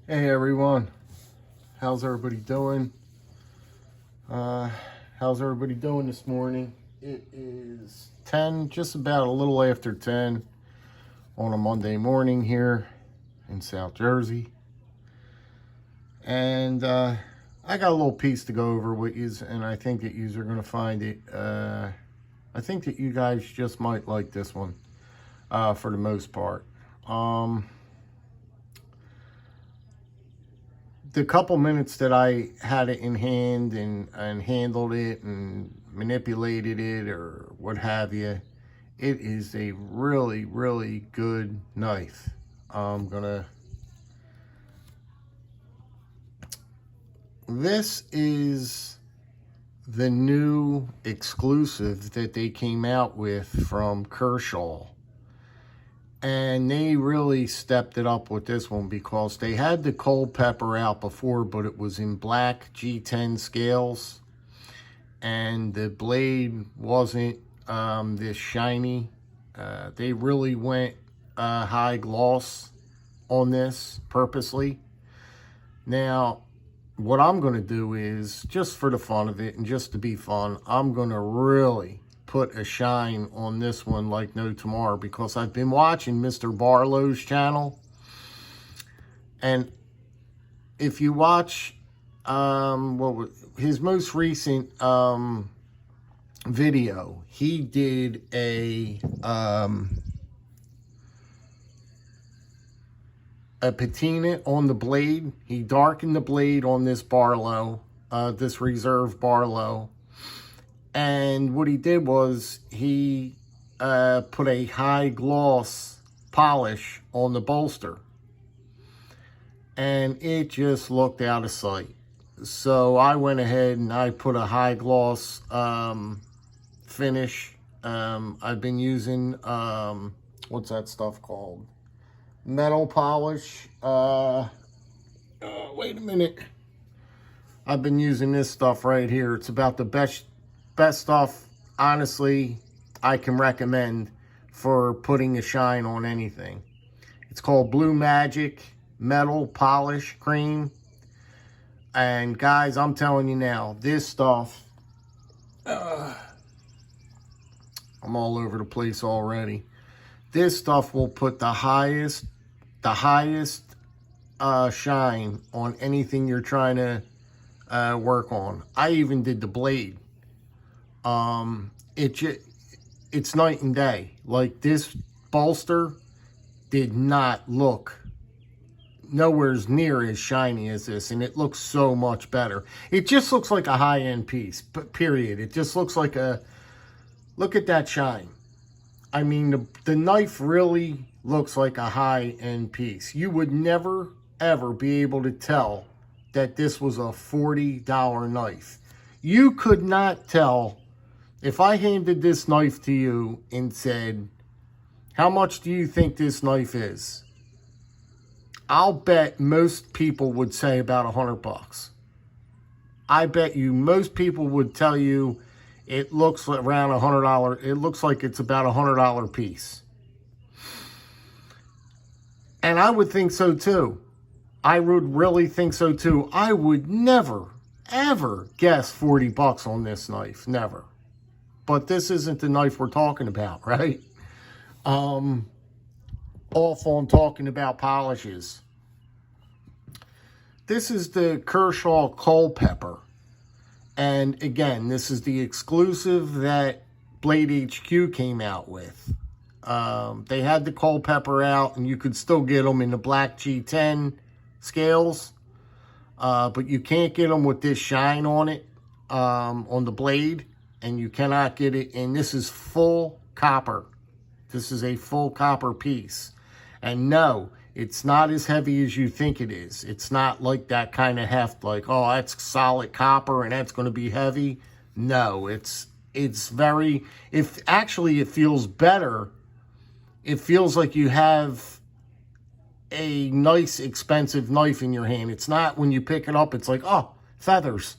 Hey everyone, how's everybody doing? How's everybody doing this morning? It is 10, just about a little after 10 on a Monday morning here in South Jersey. And I got a little piece to go over with you, and I think that you are going to find it. I think that you guys just might like this one for the most part. The couple minutes that I had it in hand and handled it and manipulated it or what have you, it is a really, really good knife. This is the new exclusive that they came out with from Kershaw. And they really stepped it up with this one because they had the culpepper out before, but it was in black G10 scales. And the blade wasn't this shiny. They really went high gloss on this purposely. Now, what I'm going to do is, just for the fun of it and just to be fun, I'm going to really put a shine on this one like no tomorrow, because I've been watching Mr. Barlow's channel, and if you watch his most recent video, he did a patina on the blade. He darkened the blade on this Barlow, this Reserve Barlow. And what he did was he put a high gloss polish on the bolster. And it just looked out of sight. So I went ahead and I put a high gloss finish. I've been using, what's that stuff called? Metal polish. Wait a minute. I've been using this stuff right here. It's about the best stuff, honestly, I can recommend for putting a shine on anything. It's called Blue Magic Metal Polish Cream. And guys, I'm telling you now, this stuff, I'm all over the place already. This stuff will put the highest shine on anything you're trying to work on. I even did the blade. It's night and day. Like, this bolster did not look nowhere near as shiny as this, and it looks so much better. It just looks like a high-end piece, period. It just looks like a, look at that shine. I mean, the knife really looks like a high-end piece. You would never, ever be able to tell that this was a $40 knife. You could not tell. If I handed this knife to you and said, how much do you think this knife is? I'll bet most people would say about $100. I bet you most people would tell you it looks around $100. It looks like it's about $100 piece. And I would think so too. I would really think so too. I would never, ever guess $40 on this knife. Never. But this isn't the knife we're talking about, right? Off on talking about polishes. This is the Kershaw culpepper. And again, this is the exclusive that Blade HQ came out with. They had the culpepper out, and you could still get them in the black G10 scales. But you can't get them with this shine on it, on the blade. And you cannot get it, and this is full copper. This is a full copper piece. And no, it's not as heavy as you think it is. It's not like that kind of heft, like, oh, that's solid copper and that's going to be heavy. No, it's very, if actually it feels better. It feels like you have a nice, expensive knife in your hand. It's not, when you pick it up, it's like, oh, feathers.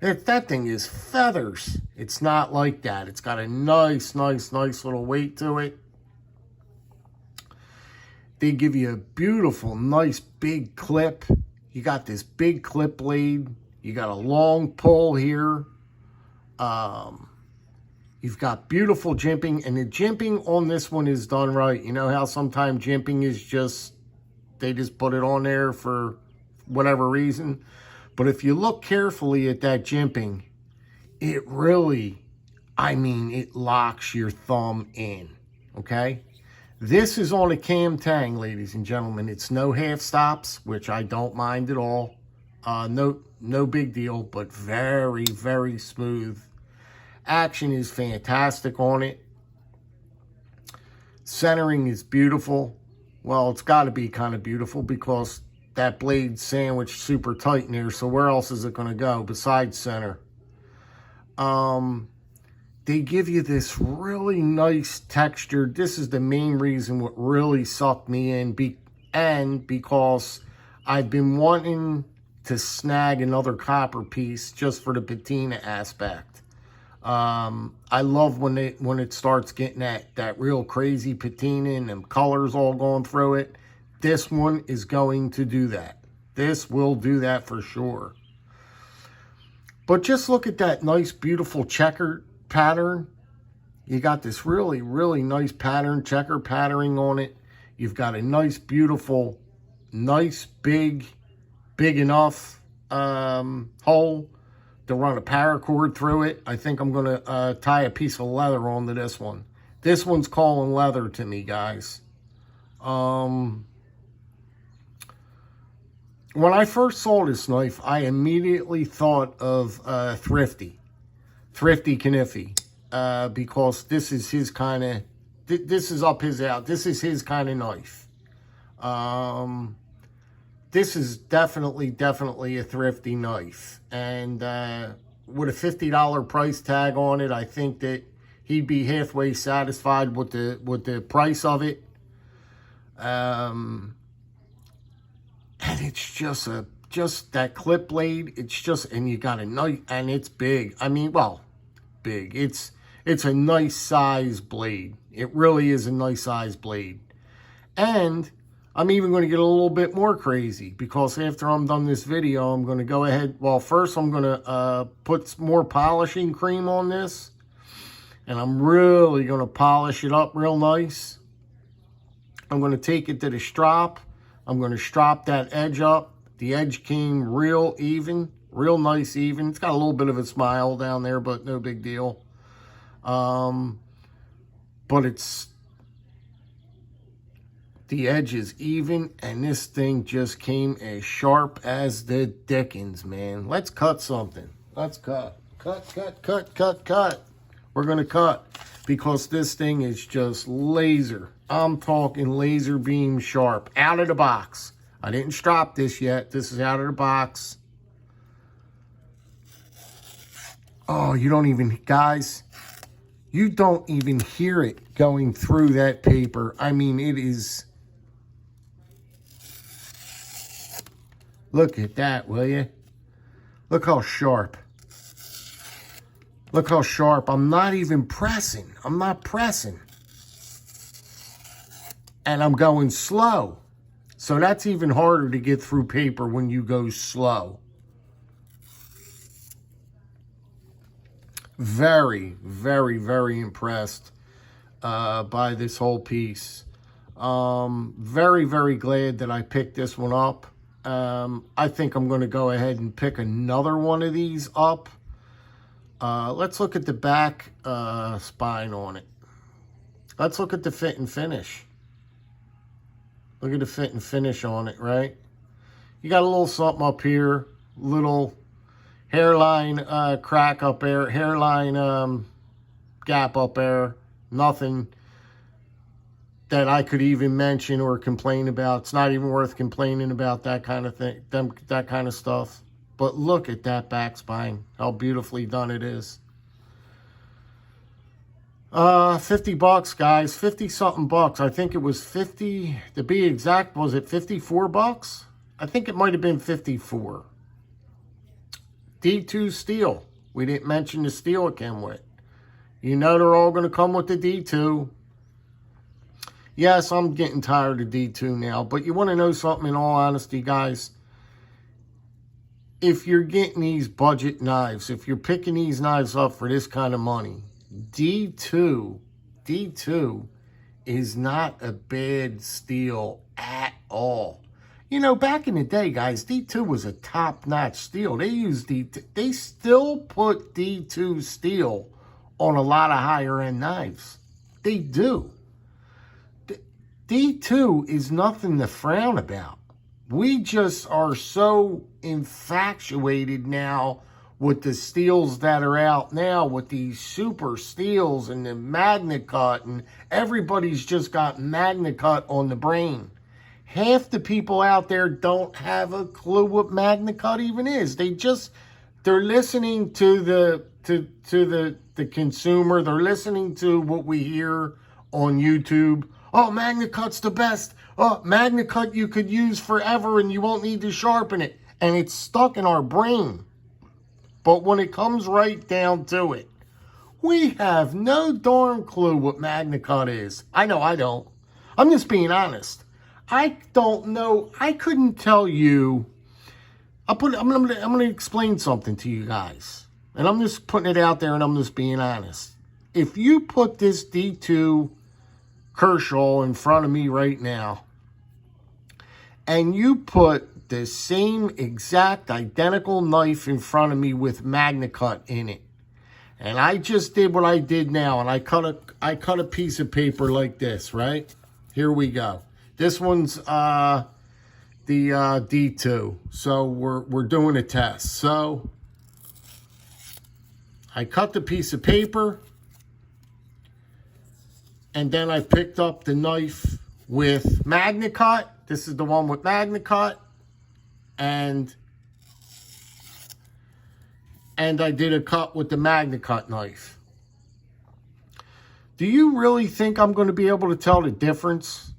That thing is feathers. It's not like that. It's got a nice little weight to it. They give you a beautiful, nice, big clip. You got this big clip blade. You got a long pull here. You've got beautiful jimping, and the jimping on this one is done right. You know how sometimes jimping is just, they just put it on there for whatever reason. But if you look carefully at that jimping, it really, I mean, it locks your thumb in, okay? This is on a cam tang, ladies and gentlemen. It's no half stops, which I don't mind at all. No big deal, but very, very smooth. Action is fantastic on it. Centering is beautiful. Well, it's got to be kind of beautiful because that blade sandwiched super tight in there. So where else is it going to go besides center? They give you this really nice texture. This is the main reason what really sucked me in. And because I've been wanting to snag another copper piece just for the patina aspect. I love when it starts getting that real crazy patina and them colors all going through it. This one is going to do that. This will do that for sure. But just look at that nice, beautiful checker pattern. You got this really, really nice pattern, checker patterning on it. You've got a nice, beautiful, nice, big enough hole to run a paracord through it. I think I'm going to tie a piece of leather onto this one. This one's calling leather to me, guys. When I first saw this knife, I immediately thought of Thrifty Kniffy, because this is his kind of, this is up his out. This is his kind of knife. This is definitely a thrifty knife. And with a $50 price tag on it, I think that he'd be halfway satisfied with the price of it. And it's just that clip blade. It's just, and you got a knife, and it's big. I mean, well, big. It's a nice size blade. It really is a nice size blade. And I'm even going to get a little bit more crazy, because after I'm done this video, I'm going to go ahead. Well, first I'm going to put more polishing cream on this. And I'm really going to polish it up real nice. I'm going to take it to the strop. I'm going to strop that edge up. The edge came real even, real nice even. It's got a little bit of a smile down there, but no big deal. But the edge is even, and this thing just came as sharp as the dickens, man. Let's cut something. Let's cut. Cut. We're going to cut, because this thing is just laser. I'm talking laser beam sharp. Out of the box. I didn't strop this yet. This is out of the box. Oh, you don't even, guys, you don't even hear it going through that paper. I mean, it is. Look at that, will you? Look how sharp. Look how sharp. I'm not even pressing. I'm not pressing. And I'm going slow. So that's even harder to get through paper when you go slow. Very, very, very impressed by this whole piece. Very, very glad that I picked this one up. I think I'm going to go ahead and pick another one of these up. Let's look at the back spine on it. Let's look at the fit and finish. Look at the fit and finish on it, right? You got a little something up here, little hairline crack up there, hairline gap up there. Nothing that I could even mention or complain about. It's not even worth complaining about that kind of thing, that kind of stuff. But look at that back spine, how beautifully done it is. $50, guys, 50 something bucks. I think it was 50, to be exact, was it 54 bucks? I think it might have been 54. D2 steel. We didn't mention the steel it came with. You know they're all going to come with the D2. Yes, I'm getting tired of D2 now, but you want to know something in all honesty, guys? if you're getting these budget knives, if you're picking these knives up for this kind of money, D2 is not a bad steel at all. You know, back in the day, guys, D2 was a top-notch steel. They used D2. They still put D2 steel on a lot of higher-end knives. They do. D2 is nothing to frown about. We just are so infatuated now with the steels that are out now, with these super steels and the Magna Cut, and everybody's just got Magna Cut on the brain. Half the people out there don't have a clue what Magna Cut even is. They're listening to the consumer. They're listening to what we hear on YouTube. Oh, Magna Cut's the best. Oh, Magna Cut you could use forever and you won't need to sharpen it. And it's stuck in our brain. But when it comes right down to it, we have no darn clue what Magna Cut is. I know I don't. I'm just being honest. I don't know. I couldn't tell you. I'm gonna explain something to you guys. And I'm just putting it out there and I'm just being honest. If you put this D2 Kershaw in front of me right now, and you put the same exact identical knife in front of me with Magna Cut in it, and I just did what I did now, and I cut a piece of paper like this, right? Here we go. This one's the D2, so we're doing a test. So I cut the piece of paper, and then I picked up the knife with Magna Cut. This is the one with Magna Cut, and I did a cut with the Magna Cut knife. Do you really think I'm going to be able to tell the difference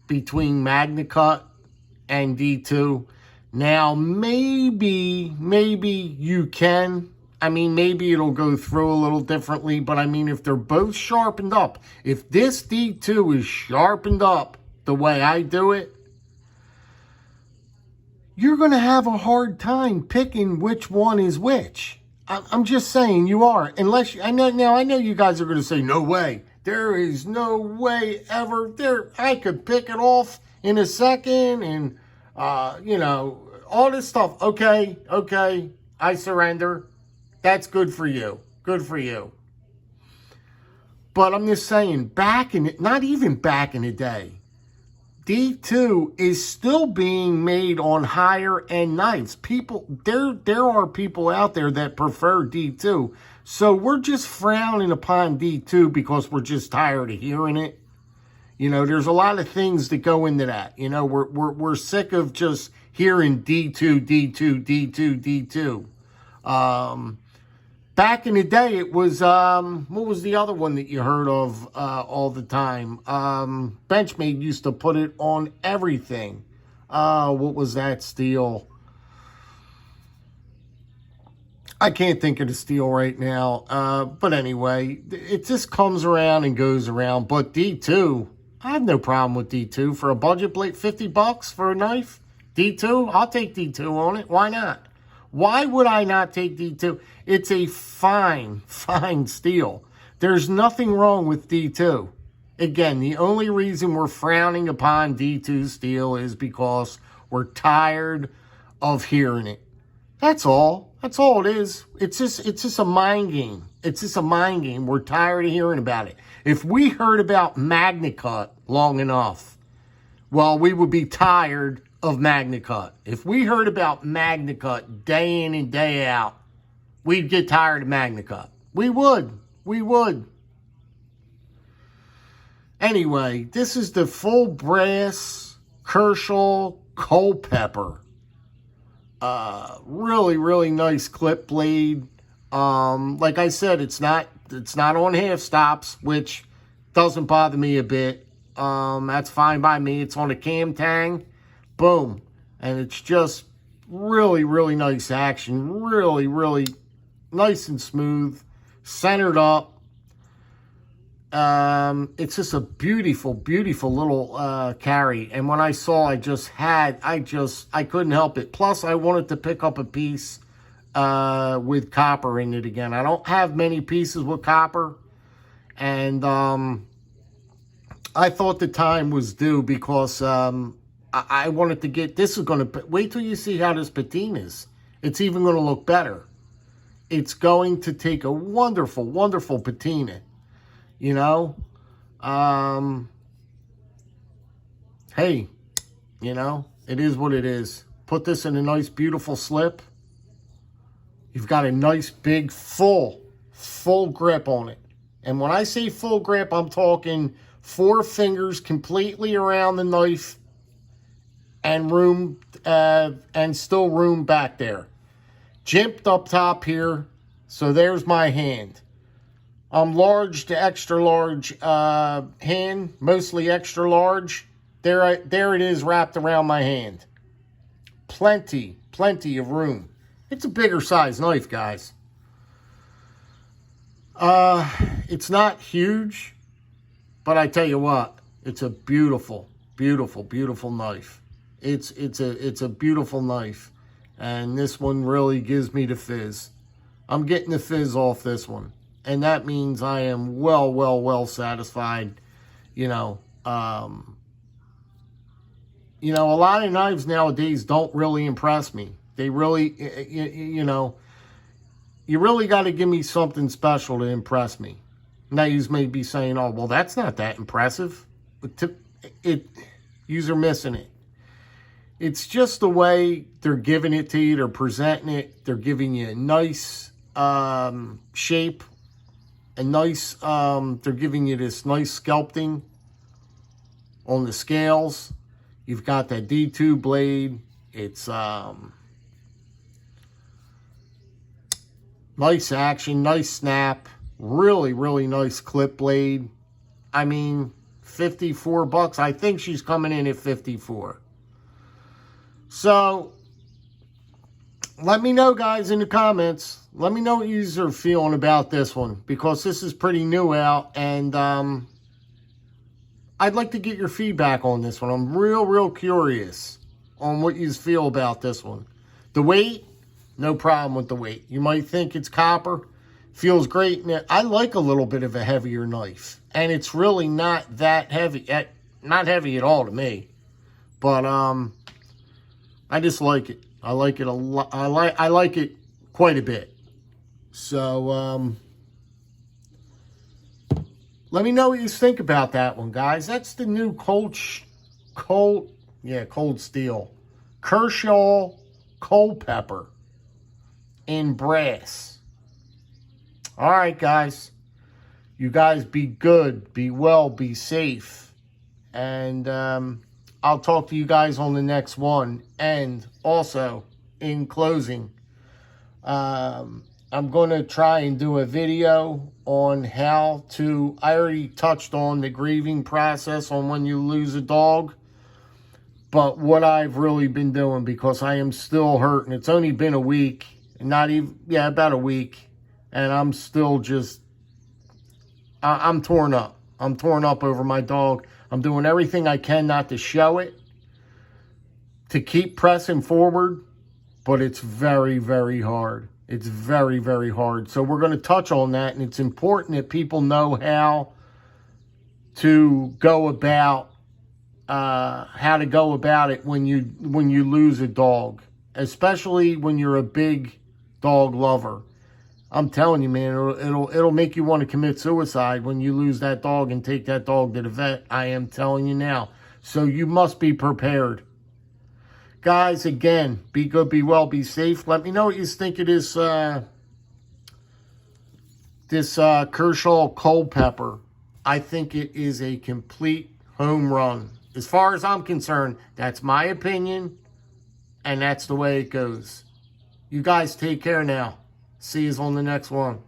between Magna Cut and D2? Now, maybe you can. I mean, maybe it'll go through a little differently, but I mean, if they're both sharpened up, if this D2 is sharpened up the way I do it, you're going to have a hard time picking which one is which. I'm just saying you are. Unless, I know you guys are going to say, no way. There is no way ever. I could pick it off in a second and, all this stuff. Okay, I surrender. That's good for you. Good for you. But I'm just saying, not even back in the day, D2 is still being made on higher end knives. There are people out there that prefer D2. So we're just frowning upon D2 because we're just tired of hearing it. You know, there's a lot of things that go into that. You know, we're sick of just hearing D2, D2. Back in the day, it was, what was the other one that you heard of all the time? Benchmade used to put it on everything. What was that steel? I can't think of the steel right now. But anyway, it just comes around and goes around. But D2, I have no problem with D2. For a budget blade, $50 for a knife? D2? I'll take D2 on it. Why not? Why would I not take D2? It's a fine steel. There's nothing wrong with D2. Again, the only reason we're frowning upon D2 steel is because we're tired of hearing it. That's all. That's all it is. It's just a mind game. It's just a mind game. We're tired of hearing about it. If we heard about Magna Cut long enough, well, we would be tired of Magna Cut. If we heard about Magna Cut day in and day out, we'd get tired of Magna Cut. We would. Anyway, this is the full brass Kershaw Culpepper. Really nice clip blade. Like I said, it's not on half stops, which doesn't bother me a bit. That's fine by me. It's on a cam tang. Boom. And it's just really nice action. Really nice and smooth. Centered up. It's just a beautiful, beautiful little carry. And when I saw, I couldn't help it. Plus, I wanted to pick up a piece with copper in it again. I don't have many pieces with copper. And I thought the time was due because I wanted to get, this is going to, wait till you see how this patina is. It's even going to look better. It's going to take a wonderful, wonderful patina. You know, hey, you know, it is what it is. Put this in a nice, beautiful slip. You've got a nice, big, full grip on it. And when I say full grip, I'm talking 4 fingers completely around the knife and room, and still room back there. Jimped up top here, so there's my hand. Large to extra large hand, mostly extra large. There it is wrapped around my hand. Plenty of room. It's a bigger size knife, guys. It's not huge, but I tell you what, it's a beautiful, beautiful, beautiful knife. It's a beautiful knife, and this one really gives me the fizz. I'm getting the fizz off this one. And that means I am well satisfied. You know, a lot of knives nowadays don't really impress me. They really, you know, you really got to give me something special to impress me. Now, you may be saying, oh, well, that's not that impressive. But yous are missing it. It's just the way they're giving it to you. They're presenting it. They're giving you a nice shape. A nice, they're giving you this nice sculpting on the scales. You've got that D2 blade. It's nice action, nice snap. Really, really nice clip blade. I mean, $54. I think she's coming in at 54. So, let me know, guys, in the comments. Let me know what you are feeling about this one, because this is pretty new out, and I'd like to get your feedback on this one. I'm real curious on what you feel about this one. The weight, no problem with the weight. You might think it's copper. Feels great. I like a little bit of a heavier knife, and it's really not that heavy. Not heavy at all to me, but I just like it. I like it a lot. I like it quite a bit. So, let me know what you think about that one, guys. That's the new Cold Steel Kershaw culpepper in brass. All right, guys. You guys be good, be well, be safe. And I'll talk to you guys on the next one. And also, in closing, I'm going to try and do a video on how to, I already touched on the grieving process on when you lose a dog, but what I've really been doing, because I am still hurting. It's only been a week, not even, yeah, about a week, and I'm still just, I'm torn up. I'm torn up over my dog. I'm doing everything I can not to show it, to keep pressing forward, but it's very, very hard. It's very, very hard. So we're going to touch on that, and it's important that people know how to go about it when you lose a dog, especially when you're a big dog lover. I'm telling you, man, it'll make you want to commit suicide when you lose that dog and take that dog to the vet. I am telling you now. So you must be prepared. Guys, again, be good, be well, be safe. Let me know what you think of this Kershaw culpepper. I think it is a complete home run. As far as I'm concerned, that's my opinion, and that's the way it goes. You guys take care now. See you on the next one.